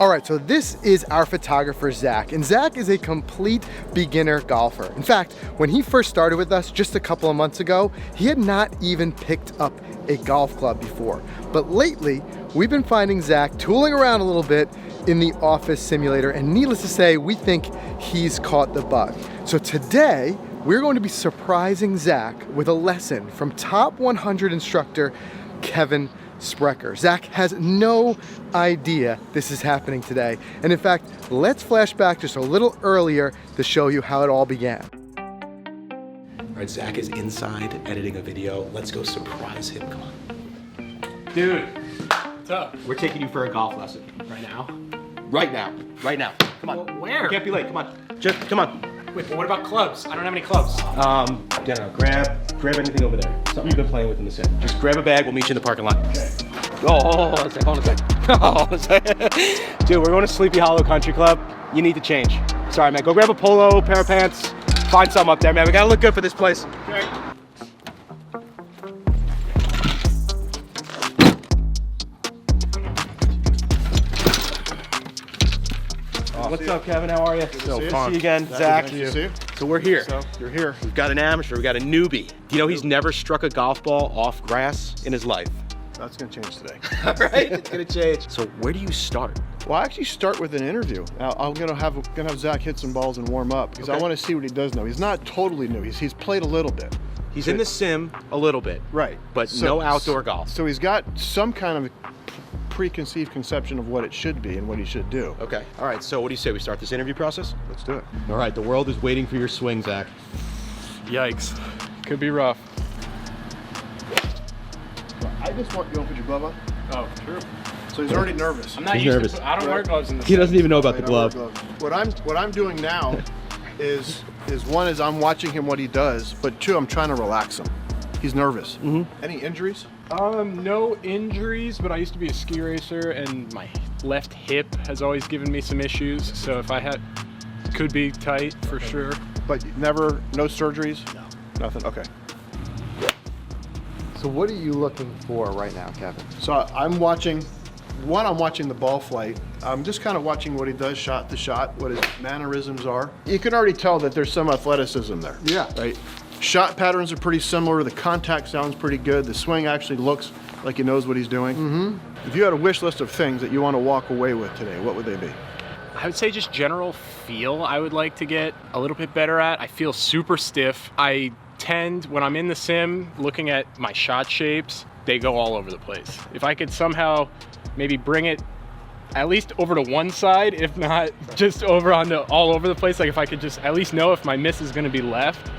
All right, so this is our photographer, Zach, and Zach is a complete beginner golfer. In fact, when he first started with us just a couple of months ago, he had not even picked up a golf club before. But lately, we've been finding Zach tooling around a little bit in the office simulator, and needless to say, we think he's caught the bug. So today, we're going to be surprising Zach with a lesson from top 100 instructor, Kevin Sprecher. Zach has no idea this is happening today. And in fact, let's flash back just a little earlier to show you how it all began. All right, Zach is inside editing a video. Let's go surprise him, come on. Dude, what's up? We're taking you for a golf lesson. Right now? Right now, right now. Come on. Well, where? You can't be late, come on. Just, come on. Wait, but what about clubs? I don't have any clubs. Grab anything over there. Something you've been playing with in the sim. Just grab a bag, we'll meet you in the parking lot. Okay. Hold on a second. Dude, we're going to Sleepy Hollow Country Club. You need to change. Sorry, man. Go grab a polo, pair of pants. Find something up there, man. We gotta look good for this place. Okay. What's up, Kevin? How are you? So fun. See you again, Zach. Nice to see you. So we're here. So you're here. We've got an amateur, we've got a newbie. Do you know he's never struck a golf ball off grass in his life? That's gonna change today. All right, it's gonna change. So where do you start? Well, I actually start with an interview. I'm gonna have Zach hit some balls and warm up because I want to see what he does know. He's not totally new. He's played a little bit. He's in the sim a little bit. Right. But no outdoor golf. So he's got some kind of preconceived conception of what it should be and what he should do. Okay. All right, so what do you say we start this interview process? Let's do it. All right, the world is waiting for your swing, Zach. Yikes. Could be rough. I just want you to put your glove on. Oh, true. So he's already nervous. I'm not He's used nervous. to, I don't wear gloves in this. He doesn't even know about the I don't wear glove. gloves. What I'm doing now is one is I'm watching him what he does, but two, I'm trying to relax him. He's nervous. Any injuries? No injuries, but I used to be a ski racer and my left hip has always given me some issues. So if I had, could be tight for sure. But never, no surgeries? No. Nothing, okay. So what are you looking for right now, Kevin? So I'm watching the ball flight. I'm just kind of watching what he does shot to shot, what his mannerisms are. You can already tell that there's some athleticism there. Yeah. Right? Shot patterns are pretty similar. The contact sounds pretty good. The swing actually looks like he knows what he's doing. If you had a wish list of things that you want to walk away with today, what would they be? I would say just general feel I would like to get a little bit better at. I feel super stiff. I tend, when I'm in the sim, looking at my shot shapes, they go all over the place. If I could somehow maybe bring it at least over to one side, if not just over onto all over the place, like if I could just at least know if my miss is gonna be left,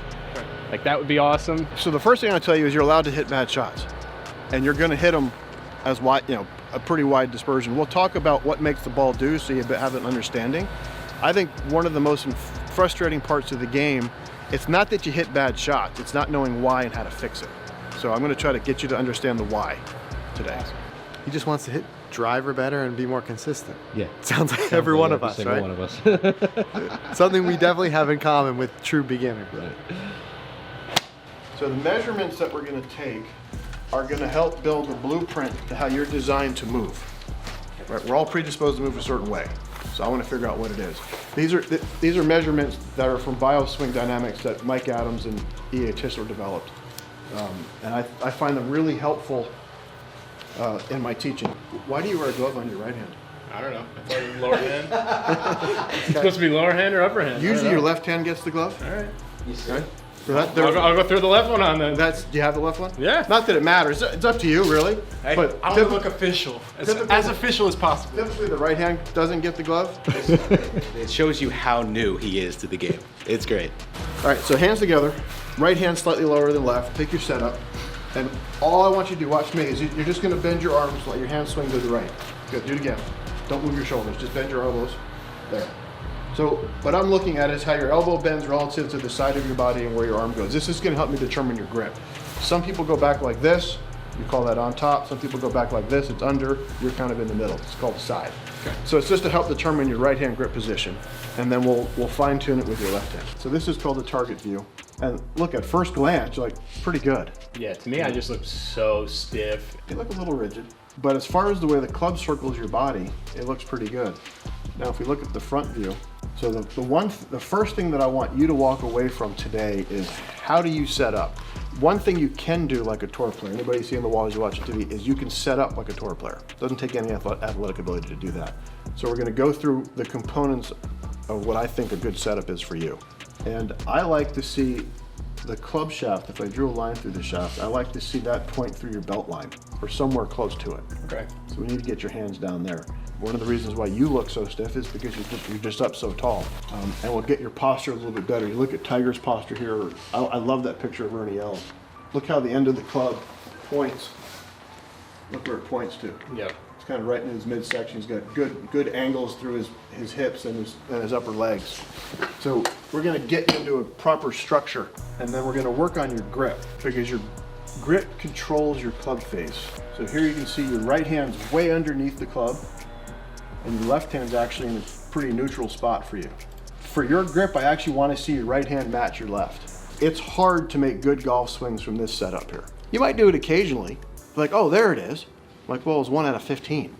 like that would be awesome. So the first thing I'll tell you is you're allowed to hit bad shots. And you're gonna hit them as wide, a pretty wide dispersion. We'll talk about what makes the ball do so you have an understanding. I think one of the most frustrating parts of the game, it's not that you hit bad shots, it's not knowing why and how to fix it. So I'm gonna try to get you to understand the why today. He just wants to hit driver better and be more consistent. Yeah. Sounds like every one of us, right? One of us. Something we definitely have in common with true beginners. Right. So the measurements that we're gonna take are gonna help build a blueprint to how you're designed to move. Right? We're all predisposed to move a certain way. So I wanna figure out what it is. These are measurements that are from bioswing dynamics that Mike Adams and E.A. Tisler developed. And I find them really helpful in my teaching. Why do you wear a glove on your right hand? I don't know. I thought it was lower hand. It's supposed to be lower hand or upper hand? Usually your left hand gets the glove. All right. Okay? So I'll go through the left one on then. do you have the left one? Yeah. Not that it matters. It's up to you, really. Hey, but I want to look official. As official as possible. typically the right hand doesn't get the glove. It shows you how new he is to the game. It's great. All right, so hands together. Right hand slightly lower than left. Take your setup. And all I want you to do, watch me, is you're just going to bend your arms, let your hand swing to the right. Good, do it again. Don't move your shoulders, just bend your elbows. There. So what I'm looking at is how your elbow bends relative to the side of your body and where your arm goes. This is going to help me determine your grip. Some people go back like this. You call that on top. Some people go back like this. It's under. You're kind of in the middle. It's called side. Okay. So it's just to help determine your right hand grip position. And then we'll fine tune it with your left hand. So this is called the target view. And look, at first glance, you're like, pretty good. Yeah, to me, I just look so stiff. You look a little rigid. But as far as the way the club circles your body, it looks pretty good. Now, if we look at the front view, so the first thing that I want you to walk away from today is how do you set up? One thing you can do like a tour player, anybody see on the wall as you watch TV, is you can set up like a tour player. It doesn't take any athletic ability to do that. So we're gonna go through the components of what I think a good setup is for you. And I like to see the club shaft, if I drew a line through the shaft, I like to see that point through your belt line or somewhere close to it. Okay. So we need to get your hands down there. One of the reasons why you look so stiff is because you're just up so tall. And we'll get your posture a little bit better. You look at Tiger's posture here. I love that picture of Ernie Els. Look how the end of the club points. Look where it points to. Yeah. It's kind of right in his midsection. He's got good angles through his hips and his upper legs. So we're gonna get into a proper structure, and then we're gonna work on your grip, because your grip controls your club face. So here you can see your right hand's way underneath the club, and your left hand's actually in a pretty neutral spot for you. For your grip, I actually want to see your right hand match your left. It's hard to make good golf swings from this setup here. You might do it occasionally, like, oh, there it is. Like, well, it was 1 out of 15.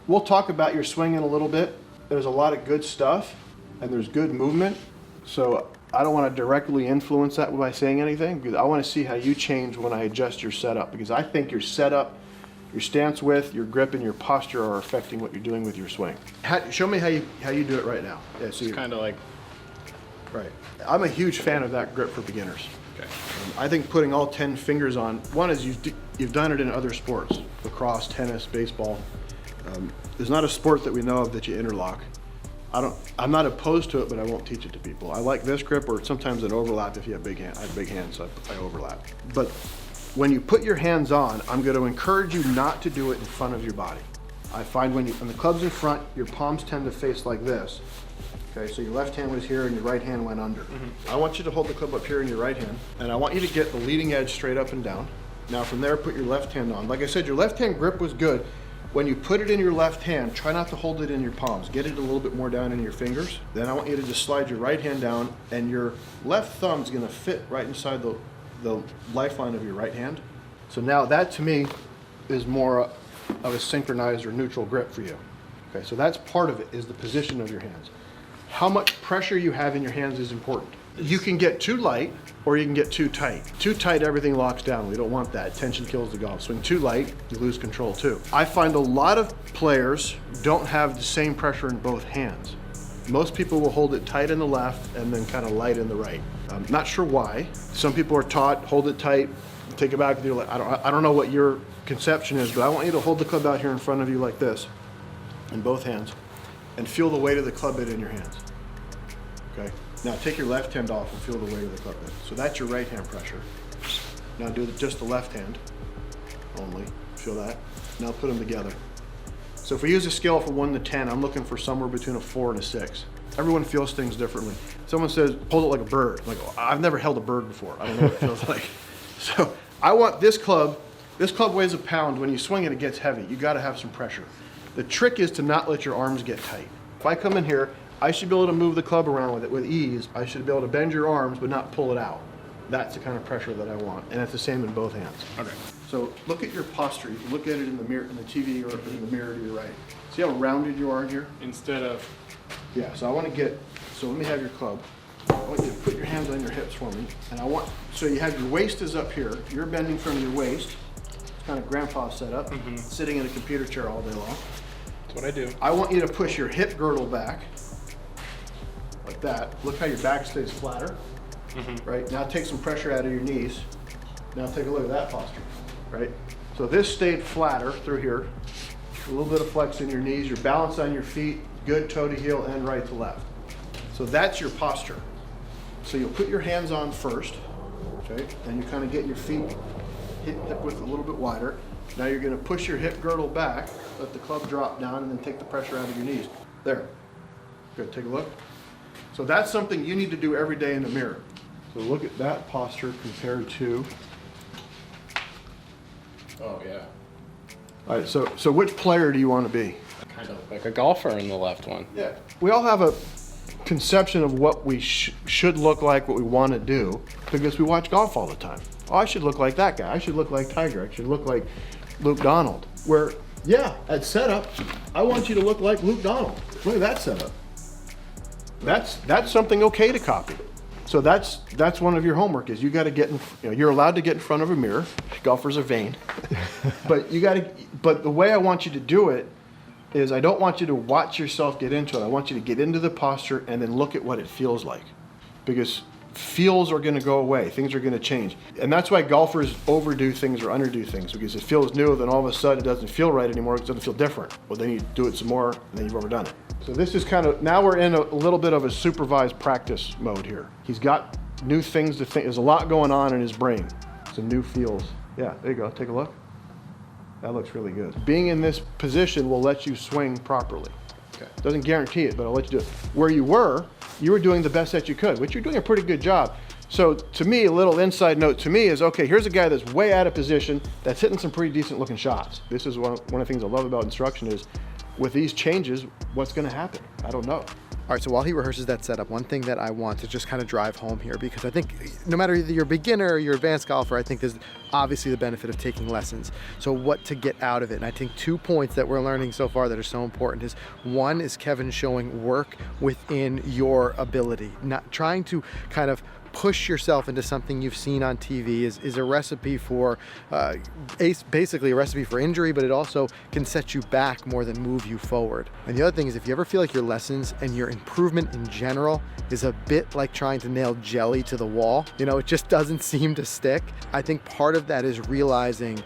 We'll talk about your swing in a little bit. There's a lot of good stuff, and there's good movement. So I don't want to directly influence that by saying anything, because I want to see how you change when I adjust your setup, because I think your setup, your stance width, your grip, and your posture are affecting what you're doing with your swing. Show me how you do it right now. Yeah, so It's kind of like, right. I'm a huge fan of that grip for beginners. okay. I think putting all 10 fingers on, one is you've done it in other sports, lacrosse, tennis, baseball. There's not a sport that we know of that you interlock. I'm not opposed to it, but I won't teach it to people. I like this grip, or sometimes an overlap if you have big hands. I have big hands, so I overlap. But when you put your hands on, I'm going to encourage you not to do it in front of your body. I find when the club's in front, your palms tend to face like this. Okay, so your left hand was here and your right hand went under. I want you to hold the club up here in your right hand, and I want you to get the leading edge straight up and down. Now from there, put your left hand on. Like I said, your left hand grip was good. When you put it in your left hand, try not to hold it in your palms. Get it a little bit more down in your fingers. Then I want you to just slide your right hand down, and your left thumb's gonna fit right inside the lifeline of your right hand. So now that to me is more of a synchronized or neutral grip for you. Okay, so that's part of it, is the position of your hands. How much pressure you have in your hands is important. You can get too light or you can get too tight. Too tight, everything locks down. We don't want that. Tension kills the golf swing. Too light, you lose control too. I find a lot of players don't have the same pressure in both hands. Most people will hold it tight in the left and then kind of light in the right. I'm not sure why. Some people are taught, hold it tight, take it back with your left. I don't know what your conception is, but I want you to hold the club out here in front of you like this, in both hands, and feel the weight of the club bit in your hands. Okay? Now take your left hand off and feel the weight of the club bit. So that's your right hand pressure. Now do just the left hand only. Feel that? Now put them together. So if we use a scale from 1 to 10, I'm looking for somewhere between a 4 and a 6. Everyone feels things differently. Someone says, hold it like a bird. I'm like, oh, I've never held a bird before. I don't know what it feels like. So I want this club weighs a pound. When you swing it, it gets heavy. You gotta have some pressure. The trick is to not let your arms get tight. If I come in here, I should be able to move the club around with it with ease. I should be able to bend your arms, but not pull it out. That's the kind of pressure that I want. And it's the same in both hands. Okay. So look at your posture. You can look at it in the mirror, in the TV, or in the mirror to your right. See how rounded you are here? Instead of, Yeah, so let me have your club. I want you to put your hands on your hips for me. And so you have your waist is up here. You're bending from your waist. It's kind of grandpa setup, sitting in a computer chair all day long. that's what I do. I want you to push your hip girdle back, like that. Look how your back stays flatter. Right, now take some pressure out of your knees. Now take a look at that posture, right? So this stayed flatter through here. A little bit of flex in your knees, your balance on your feet, good toe to heel and right to left. So that's your posture. So you'll put your hands on first, okay? And you kind of get your feet hip width a little bit wider. Now you're gonna push your hip girdle back, let the club drop down, and then take the pressure out of your knees. There. Good, take a look. So that's something you need to do every day in the mirror. So look at that posture compared to, Oh yeah. all right, so which player do you want to be? Kind of like a golfer in the left one. Yeah. We all have a conception of what we should look like, what we want to do, because we watch golf all the time. Oh, I should look like that guy. I should look like Tiger. I should look like Luke Donald. Where, yeah, at setup, I want you to look like Luke Donald. Look at that setup. That's something okay to copy. So that's one of your homework is you got to get in. You're allowed to get in front of a mirror. Golfers are vain, but you got to. But the way I want you to do it is I don't want you to watch yourself get into it. I want you to get into the posture and then look at what it feels like, because feels are going to go away. Things are going to change, and that's why golfers overdo things or underdo things, because it feels new. Then all of a sudden it doesn't feel right anymore. It doesn't feel different. Well, then you do it some more, and then you've overdone it. So this is kind of, now we're in a little bit of a supervised practice mode here. He's got new things to think. There's a lot going on in his brain. Some new feels. Yeah, there you go. Take a look. That looks really good. Being in this position will let you swing properly. Okay. Doesn't guarantee it, but it'll let you do it. Where you were doing the best that you could, which you're doing a pretty good job. So to me, a little inside note to me is, okay, here's a guy that's way out of position, that's hitting some pretty decent looking shots. This is one of the things I love about instruction is, with these changes, what's going to happen? I don't know. All right, so while he rehearses that setup, one thing that I want to just kind of drive home here, because I think no matter if you're a beginner or you're an advanced golfer, I think there's obviously the benefit of taking lessons. So what to get out of it. And I think 2 points that we're learning so far that are so important is, one is Kevin showing work within your ability, not trying to kind of push yourself into something you've seen on TV is a recipe for, basically a recipe for injury, but it also can set you back more than move you forward. And the other thing is, if you ever feel like your lessons and your improvement in general is a bit like trying to nail jelly to the wall, it just doesn't seem to stick. I think part of that is realizing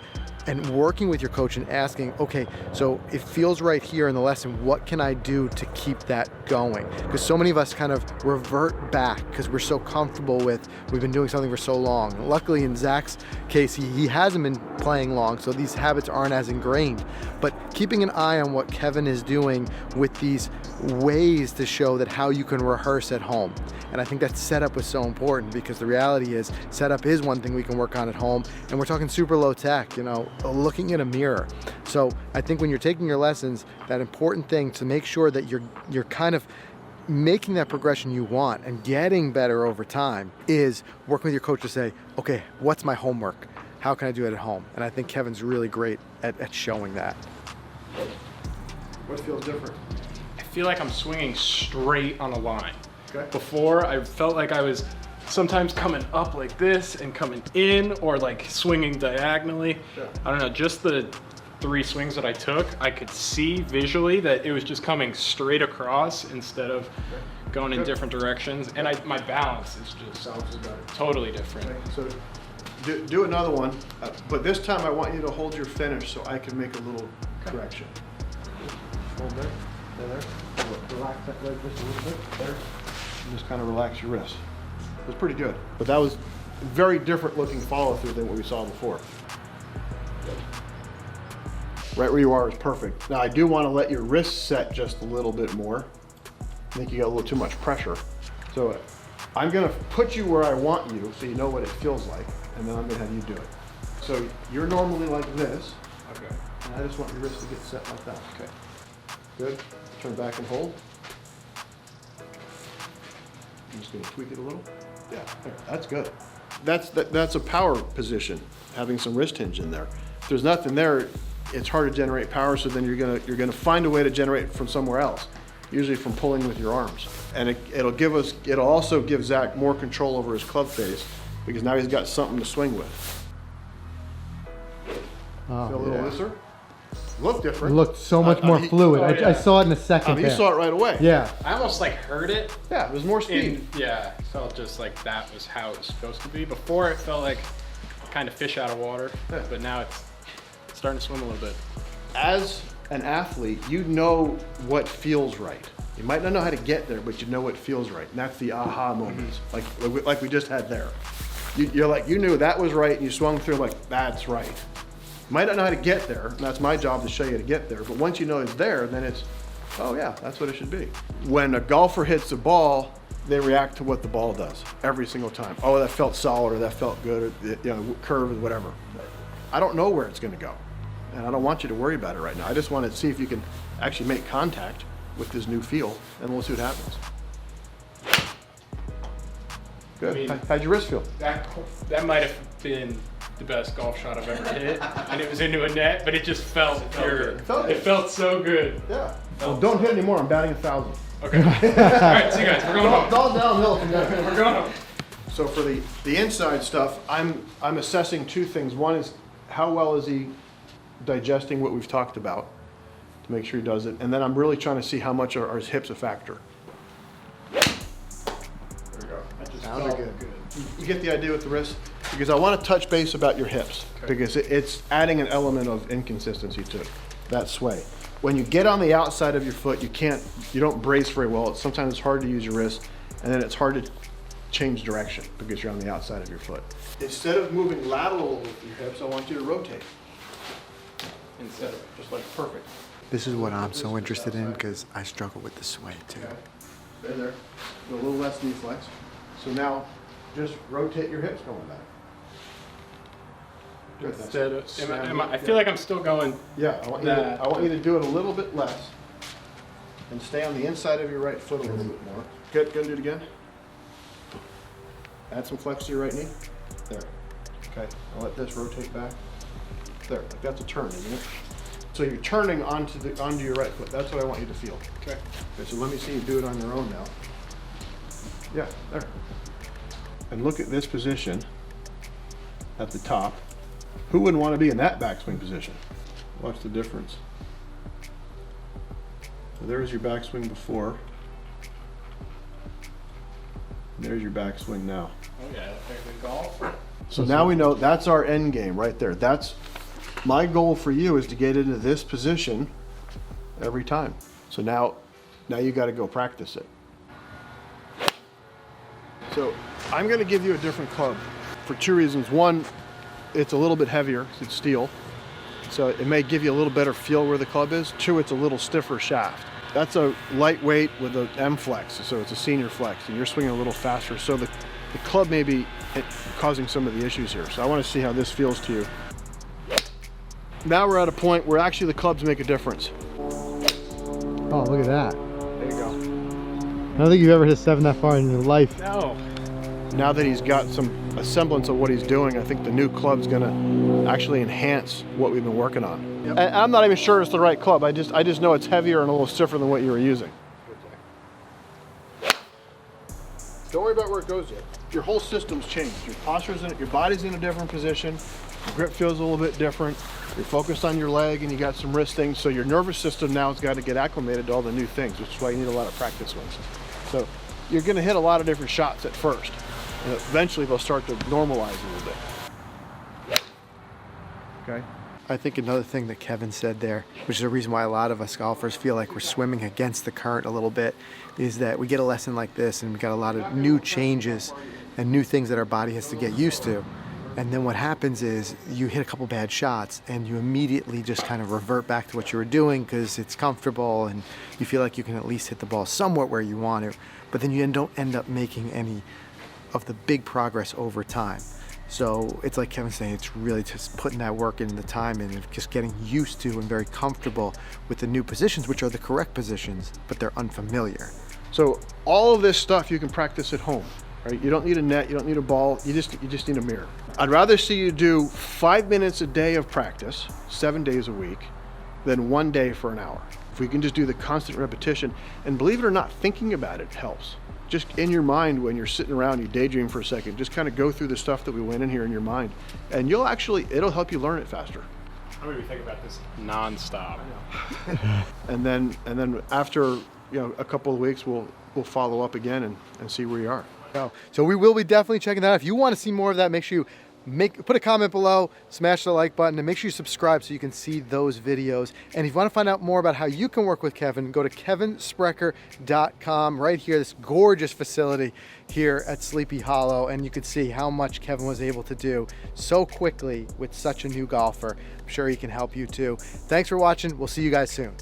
and working with your coach and asking, okay, so it feels right here in the lesson, what can I do to keep that going? Because so many of us kind of revert back because we're so comfortable with, we've been doing something for so long. Luckily in Zach's case, he hasn't been playing long, so these habits aren't as ingrained. But keeping an eye on what Kevin is doing with these ways to show that how you can rehearse at home. And I think that setup was so important, because the reality is setup is one thing we can work on at home, and we're talking super low tech, looking in a mirror. So I think when you're taking your lessons, that important thing to make sure that you're kind of making that progression you want and getting better over time is working with your coach to say, okay, what's my homework? How can I do it at home? And I think Kevin's really great at showing that. What feels different? I feel like I'm swinging straight on a line. Okay. Before, I felt like I was sometimes coming up like this and coming in, or like swinging diagonally. Yeah. I don't know, just the 3 swings that I took, I could see visually that it was just coming straight across instead of going in different directions. And my balance is just totally different. Okay. So do another one, but this time I want you to hold your finish so I can make a little correction. Hold there, there. Relax that leg just a little bit, there. And just kind of relax your wrist. It was pretty good, but that was very different looking follow through than what we saw before. Right where you are is perfect. Now I do want to let your wrist set just a little bit more. I think you got a little too much pressure. So I'm going to put you where I want you so you know what it feels like, and then I'm going to have you do it. So you're normally like this. Okay. And I just want your wrist to get set like that. Okay. Good. Turn back and hold. I'm just going to tweak it a little. Yeah, there, that's good. That's a power position, having some wrist hinge in there. If there's nothing there, it's hard to generate power, so then you're gonna find a way to generate it from somewhere else, usually from pulling with your arms. And it'll also give Zach more control over his club face, because now he's got something to swing with. Oh, Feel a little looser? Look different. It looked so much more fluid. oh, yeah. I saw it in a second. You saw it right away. Yeah. I almost like heard it. Yeah, there's more speed. Yeah, it felt just like that was how it was supposed to be. Before it felt like kind of fish out of water, but now it's starting to swim a little bit. As an athlete, you know what feels right. You might not know how to get there, but you know what feels right. And that's the aha moments, like we just had there. You're like, you knew that was right, and you swung through like, that's right. You might not know how to get there, and that's my job to show you how to get there. But once you know it's there, then it's, oh yeah, that's what it should be. When a golfer hits a ball, they react to what the ball does every single time. Oh, that felt solid, or that felt good, or curve, or whatever. I don't know where it's going to go, and I don't want you to worry about it right now. I just want to see if you can actually make contact with this new feel, and we'll see what happens. Good. I mean, how'd your wrist feel? That might have been the best golf shot I've ever hit, and it was into a net, but it just felt pure. It felt so good. Yeah. Well, don't hit anymore. I'm batting 1,000. Okay. All right, see you guys. We're going home. It's all downhill from there. We're going home. So for the inside stuff, I'm assessing two things. One is how well is he digesting what we've talked about to make sure he does it, and then I'm really trying to see how much are his hips a factor. There we go. That just Sounded good. You get the idea with the wrist? Because I want to touch base about your hips, because it's adding an element of inconsistency to it, that sway. When you get on the outside of your foot, you don't brace very well. Sometimes it's hard to use your wrist, and then it's hard to change direction because you're on the outside of your foot. Instead of moving lateral with your hips, I want you to rotate. Instead of just like perfect. This is what I'm so interested in because I struggle with the sway too. Okay. There. A little less knee flex. So now, just rotate your hips going back. Good. Instead of, I feel like I'm still going. Yeah, I want you to do it a little bit less and stay on the inside of your right foot a little bit more. Good, go do it again. Add some flex to your right knee. There. Okay, I'll let this rotate back. There, like that's a turn, isn't it? So you're turning onto your right foot. That's what I want you to feel. Okay. Okay, so let me see you do it on your own now. Yeah, there. And look at this position at the top. Who wouldn't want to be in that backswing position? Watch the difference. So there's your backswing before. And there's your backswing now. Oh yeah, the golf. So now we know that's our end game right there. That's my goal for you, is to get into this position every time. So now you got to go practice it. So I'm going to give you a different club for two reasons. One, it's a little bit heavier, it's steel, so it may give you a little better feel where the club is. Two, it's a little stiffer shaft. That's a lightweight with an M flex, so it's a senior flex, and you're swinging a little faster, so the club may be causing some of the issues here. So I want to see how this feels to you. Now we're at a point where actually the clubs make a difference. Oh, look at that. There you go. I don't think you've ever hit 7 that far in your life. No. Now that he's got a semblance of what he's doing, I think the new club's gonna actually enhance what we've been working on. Yep. And I'm not even sure it's the right club. I just know it's heavier and a little stiffer than what you were using. Don't worry about where it goes yet. Your whole system's changed. Your posture's your body's in a different position. Your grip feels a little bit different. You're focused on your leg and you got some wrist things. So your nervous system now has got to get acclimated to all the new things, which is why you need a lot of practice swings. So you're gonna hit a lot of different shots at first. And eventually they'll start to normalize a little bit. Okay. I think another thing that Kevin said there, which is the reason why a lot of us golfers feel like we're swimming against the current a little bit, is that we get a lesson like this and we got a lot of new changes and new things that our body has to get used to. And then what happens is you hit a couple bad shots and you immediately just kind of revert back to what you were doing because it's comfortable and you feel like you can at least hit the ball somewhat where you want to, but then you don't end up making any of the big progress over time. So it's like Kevin's saying, it's really just putting that work in, the time in, and just getting used to and very comfortable with the new positions, which are the correct positions, but they're unfamiliar. So all of this stuff you can practice at home, right? You don't need a net, you don't need a ball, you just need a mirror. I'd rather see you do 5 minutes a day of practice, 7 days a week, than 1 day for an hour. If we can just do the constant repetition, and believe it or not, thinking about it helps. Just in your mind, when you're sitting around, you daydream for a second, just kind of go through the stuff that we went in here in your mind, and it'll help you learn it faster. I'm gonna be thinking about this non-stop. And then after a couple of weeks, we'll follow up again and see where you are. So we will be definitely checking that out. If you want to see more of that, make sure you put a comment below, smash the like button, and make sure you subscribe so you can see those videos. And if you want to find out more about how you can work with Kevin, go to kevinsprecher.com. Right here, this gorgeous facility here at Sleepy Hollow, and you can see how much Kevin was able to do so quickly with such a new golfer. I'm sure he can help you too. Thanks for watching. We'll see you guys soon.